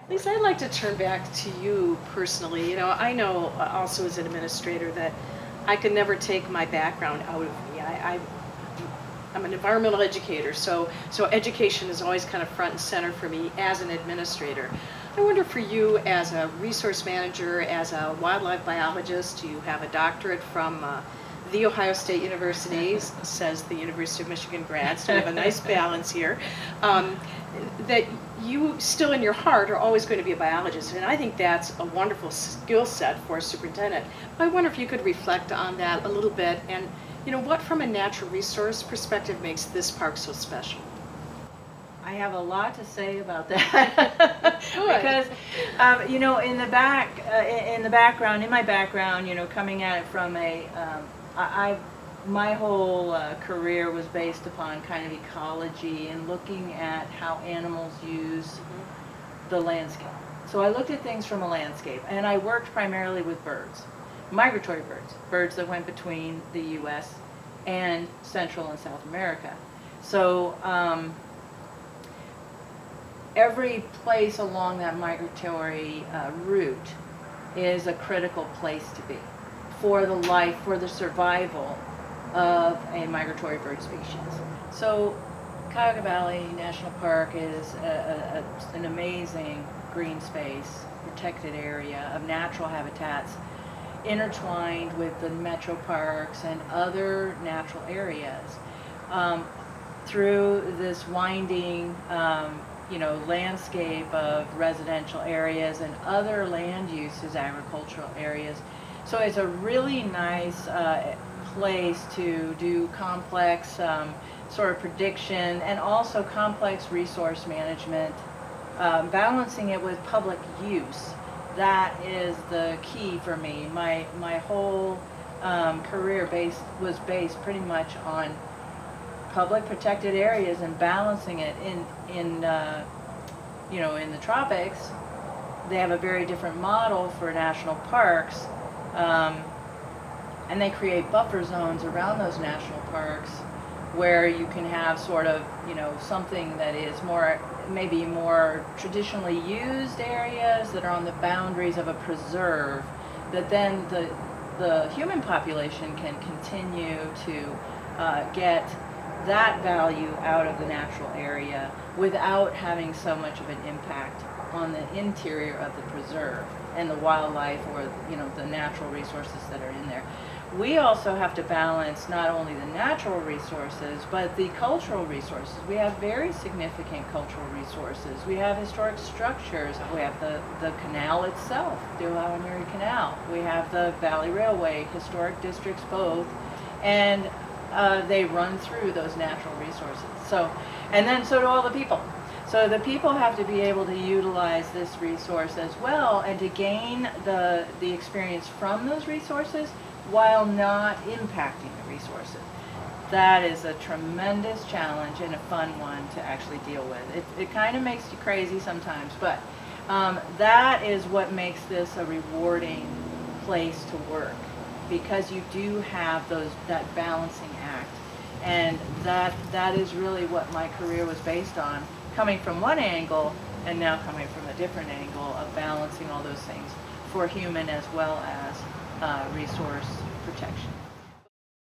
Lisa, I'd like to turn back to you personally. I know also as an administrator that I could never take my background out of me. I'm an environmental educator, so education is always kind of front and center for me as an administrator. I wonder for you as a resource manager, as a wildlife biologist, you have a doctorate from The Ohio State University, says the University of Michigan grads, so we have a nice balance here. That you still in your heart are always going to be a biologist, and I think that's a wonderful skill set for a superintendent. I wonder if you could reflect on that a little bit, and what from a natural resource perspective makes this park so special? I have a lot to say about that because, in my background, coming at it from my whole career was based upon kind of ecology and looking at how animals use the landscape. So I looked at things from a landscape, and I worked primarily with birds, migratory birds that went between the U.S. and Central and South America. So every place along that migratory route is a critical place to be for the survival of a migratory bird species. So Cuyahoga Valley National Park is an amazing green space, protected area of natural habitats intertwined with the metro parks and other natural areas. Through this winding landscape of residential areas and other land uses, agricultural areas. So it's a really nice place to do complex sort of prediction and also complex resource management, balancing it with public use. That is the key for me. My whole career was based pretty much on public protected areas and balancing it in the tropics. They have a very different model for national parks, and they create buffer zones around those national parks where you can have sort of something that is maybe more traditionally used areas that are on the boundaries of a preserve, that then the human population can continue to get that value out of the natural area without having so much of an impact on the interior of the preserve and the wildlife or the natural resources that are in there. We also have to balance not only the natural resources but the cultural resources. We have very significant cultural resources. We have historic structures. We have the canal itself, the Ohio Erie Canal. We have the Valley Railway, historic districts both, and they run through those natural resources. So do all the people. So the people have to be able to utilize this resource as well and to gain the experience from those resources while not impacting the resources. That is a tremendous challenge and a fun one to actually deal with. It kind of makes you crazy sometimes, but that is what makes this a rewarding place to work, because you do have that balancing act, and that is really what my career was based on, coming from one angle and now coming from a different angle of balancing all those things for human as well as resource protection.